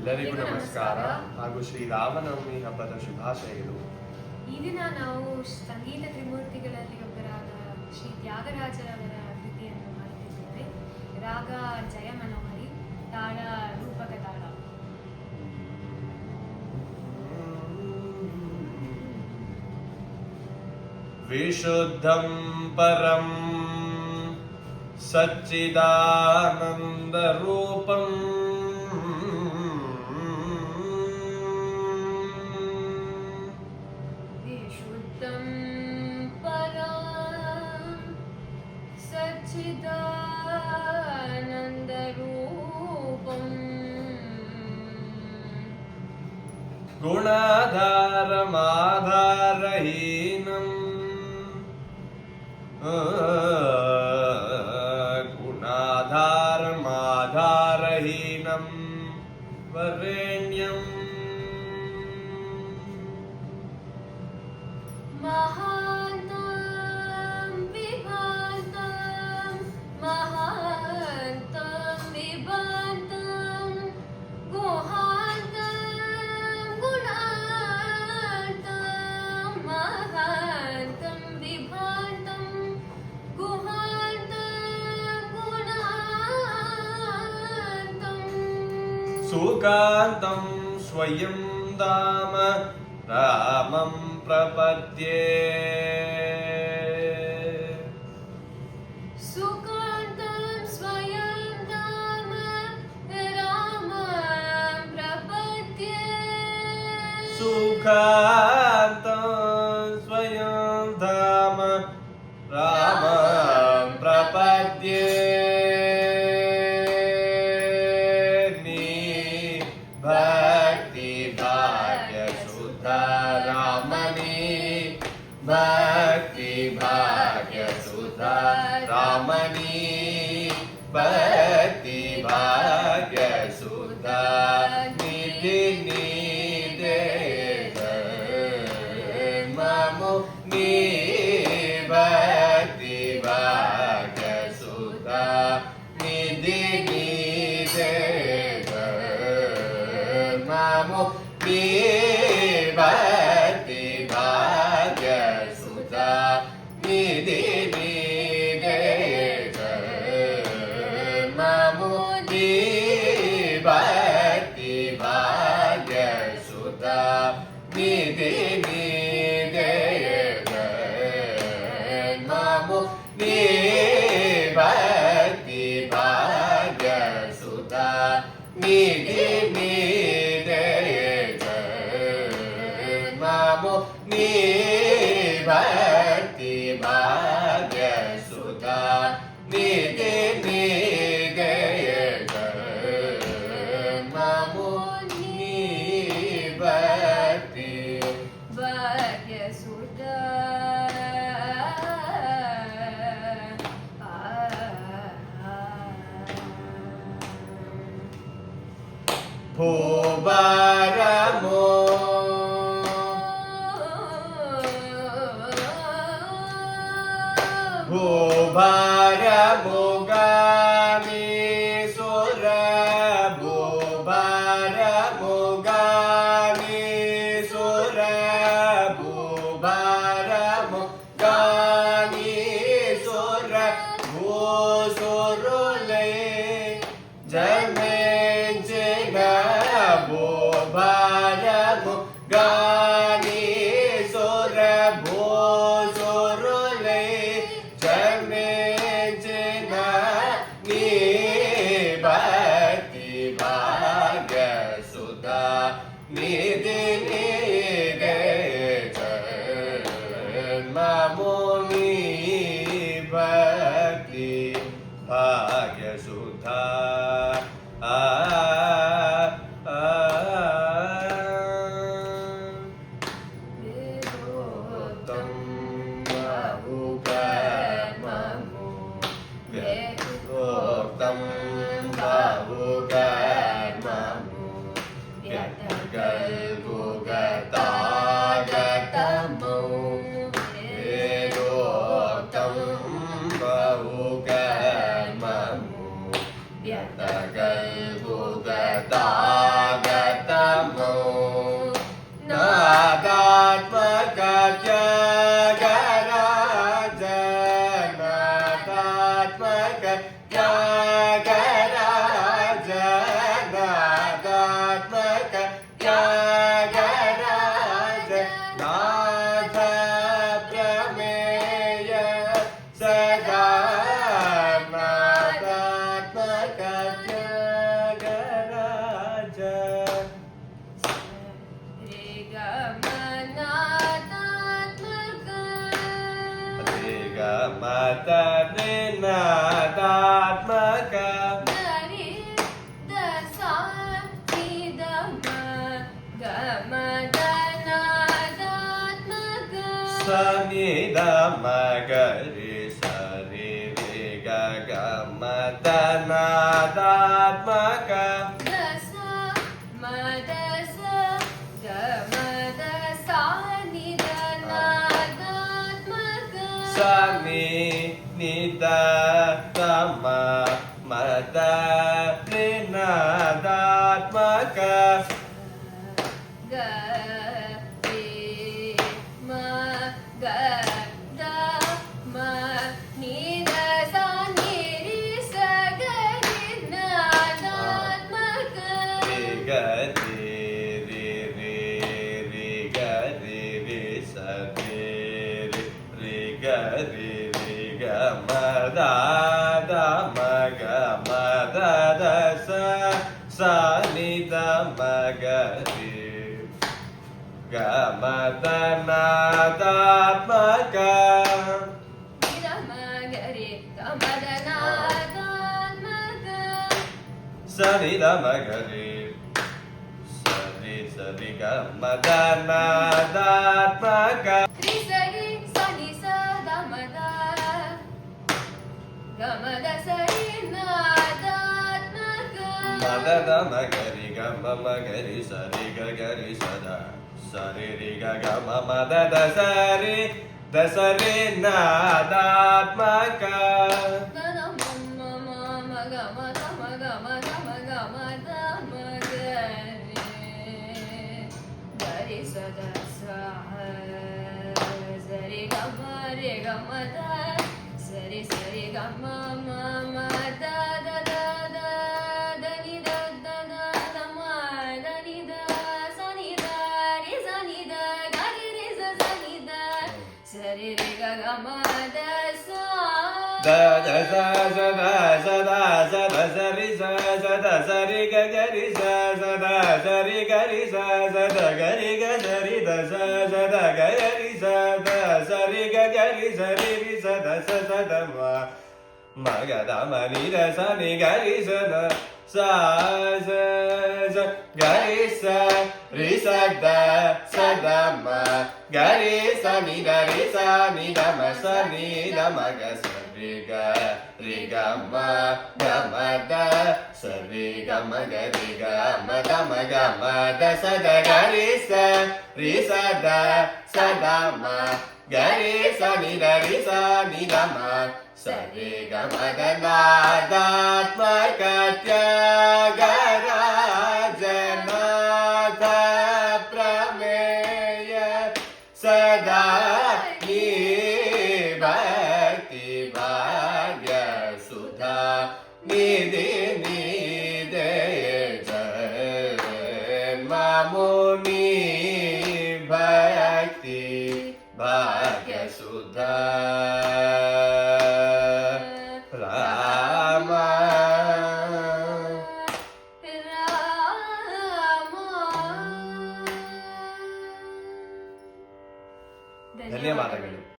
ಎಲ್ಲರಿಗೂ ನಮಸ್ಕಾರ ಹಾಗೂ ಶ್ರೀರಾಮನವಮಿ ಹಬ್ಬದ ಶುಭಾಶಯಗಳು. ಈ ದಿನ ನಾವು ಸಂಗೀತ ತ್ರಿಮೂರ್ತಿಗಳಲ್ಲಿ ಒಬ್ಬರಾದ ಶ್ರೀ ತ್ಯಾಗರಾಜರವರ ಕೃತಿಯನ್ನು ಮಾಡುತ್ತಿದ್ದೇವೆ. ರಾಗ ಜಯ ಮನೋಹರಿ, ತಾಳ ರೂಪಕ ತಾಳ. ವಿಶುದ್ಧಂ ಪರಂ ಸಚ್ಚಿದಾನಂದ ರೂಪಂ विशुद्धं परं सच्चिदानन्दरूपम् गुणाधारमाधारहीनं गुणाधारमाधारहीनं वरेण्यम् महान्तं विभान्तं महान्तं विभान्तं गुहान्तं गुणान्तं महान्तं विभान्तं गुहान्तं गुणान्तं सुकान्तं स्वयं धाम रामं प्रपद्ये. सुकान्तं स्वयं धाम रामं प्रपद्ये. सुखान्तं स्वयं धाम रामं प्रपद्ये. भक्ति भाग्य सुधा रामनी, भक्ति भाग्य सुधा रामनी, भक्ति भाग्य सुधा निधि निधे ममो नि भक्ति भाग्य सुधा निधि निधे ममो नि भक्ति भाग्य सुधा निधि निधे ममो नि भक्ति भाग्य सुधा निधि निधे ममो नि भक्ति भाग्य सुधा निधि निधे ममो नि भक्ति भाग्य सुधा निधि निधे ममो नि भक्ति भाग्यसुधा भूभारमो भूभारमो गामी सुर भूभारमो गामी सुर भूभारमो गामी सुर भूसुरुले जमे जगा भूभारमो गामी सुर भूसुरुले जमे जना नि भक्ति भाग्य सुधा निधि निधे ममो नि भक्ति भाग्य सुधा वेदोक्तं बहुकर्ममो वेदोक्तं बहुकर्ममो यत्कल्पुगतागतमो वेदोक्तं बहुकर्ममो यत्कल्पुगतागतमो ಸನಿ ದ ಮ ಗ ರಿ ಸ ರಿ ರಿ ಗ ಗ ಮ ದ ನ ದ ಮ ಗ ದಸ ಮದ ಸ ಗ ಮದ ಸಾ ನಿ ದ ನ ದ ಮ ಗ ಸನಿ ನಿ ದ ದ ಮ ಮ ದ ನಿ ನ ದ ಮ ಗ ಗ ರಿ ಮ ಗ ದ ಮ ನಿ ದ ಸ ನಿ ರಿ ಸ ಗ ರಿ ನ ದ ಮ ಗ ರಿ ಗ ರಿ ರಿ ರಿ ರಿ ಗ ರಿ ರಿ ಸ ರಿ ರಿ ರಿ ಗ ರಿ ರಿ ಗ ಮ ದ ದ ಮ ಗ ಮ ದ ದ ಸ ಸ ನಿ ದ ಮ ಗ ರಿ ಗ ಮ ದ ನ ದ ಮ ಗ ನಿ ದ ಮ ಗ ರಿ ಗ ಮ ದ ನ ದ ಮ ಗ ಸ ನಿ ದ ಮ ಗ ರಿ ಸ ರಿ ಗ ಮ ದ ನ ದ ಮ ಗ ರಿ ಸ ರಿ ಸ ನಿ ಸ ದ ಮ ದ ಗ ಮ ದ ಸ ರಿ ನ ದ ಮ ಗ ಮ ದ ದ ಮ ಗ ರಿ ಗ ಮ ಮ ಗ ರಿ ಸ ರಿ ಗ ಗ ರಿ ಸ ದ ಸ ರಿ ರಿ ಗ ಗ ಮ ಮ ದ ದ ಸ ರಿ ದ ಸ ರಿ ನ ದ ಮ ಗ ಗ ನ ಮ ಮ ಮ ಮ ಗ ಮ ದ ಮ ಗ ಮ ದ ಮ ಗ ಮ ದ ಮ ಗ ರಿ ಗ ರಿ ಸ ದ ಸ ಸ ರಿ ಗ ಮ ರಿ ಗ ಮ ದ ಸ ರಿ ಗ ಮ ಮ ಮ the the the the the ನಿ ದ ದ ದ ದ ಮ ದ ನಿ ದ ಸ ನಿ ದ ರಿ ಸ ನಿ ದ ಗ ರಿ ರಿ ಸ ಸ ನಿ ದ ಸ ರಿ ರಿ ಗ ಗ ಮ ದ ಸ ದ ದ ಸ ಸ ದ ಸ ದ ಸ ದ ಸ ರಿ ಸ ಸ ದ ಸ ರಿ ಗ ಗ ರಿ ಸ ಸ ದ ಸ ರಿ ಗ ರಿ ಸ ಸ ದ ಗ ರಿ ಗ ಸ ರಿ ದ ಸ ಸ ದ ಗ ರಿ ಸ ದ ಸ ರಿ ಗ ಗ ರಿ ಸ ರಿ ರಿ ಸ ದ ಸ ಸ ದ ಮ ಮ ಗ ದ ಮ ನಿ ದ ಸ ನಿ ಗ ರಿ ಸ ದ ಸ ಸ ಸ ಗ ರಿ ಸ ರಿ ಸ ದ ಸ ದ ಮ ಗ ರಿ ಸ ನಿ ದ ರಿ ಸ ನಿ ದ ಮ ಸ ನಿ ದ ಮ ಗ ಸ ರಿ ಗ ಮ ಗ ಮ ದ ಸ ರಿ ಗ ಮ ಗ ರಿ ಗ ಮ ದ ಮ ಗ ಮ ದ ಸ ದ ಗ ರಿ ಸ ದ ಸ ದ ಮ ಗ ರಿ ಸ ನಿ ದ ರಿ ಸ ನಿ ದ ಮ ಸ ರಿ ಗ ಮ ದ ನ ದ ಮ ಗ ತ್ಯಾಗ ರಾಜನಾಥ ಪ್ರಮೇಯ ಸದಾ ನೀ ಭಕ್ತಿ ಭಾಗ್ಯ ಸುಧಾ ನಿಧಿ ನಿಧೆ ಜನ್ಮ ಮುನಿ ಭಕ್ತಿ ಭಾಗ್ಯ ಸುಧಾ ರಾಮ ರಾಮ ಧನ್ಯವಾದಗಳು.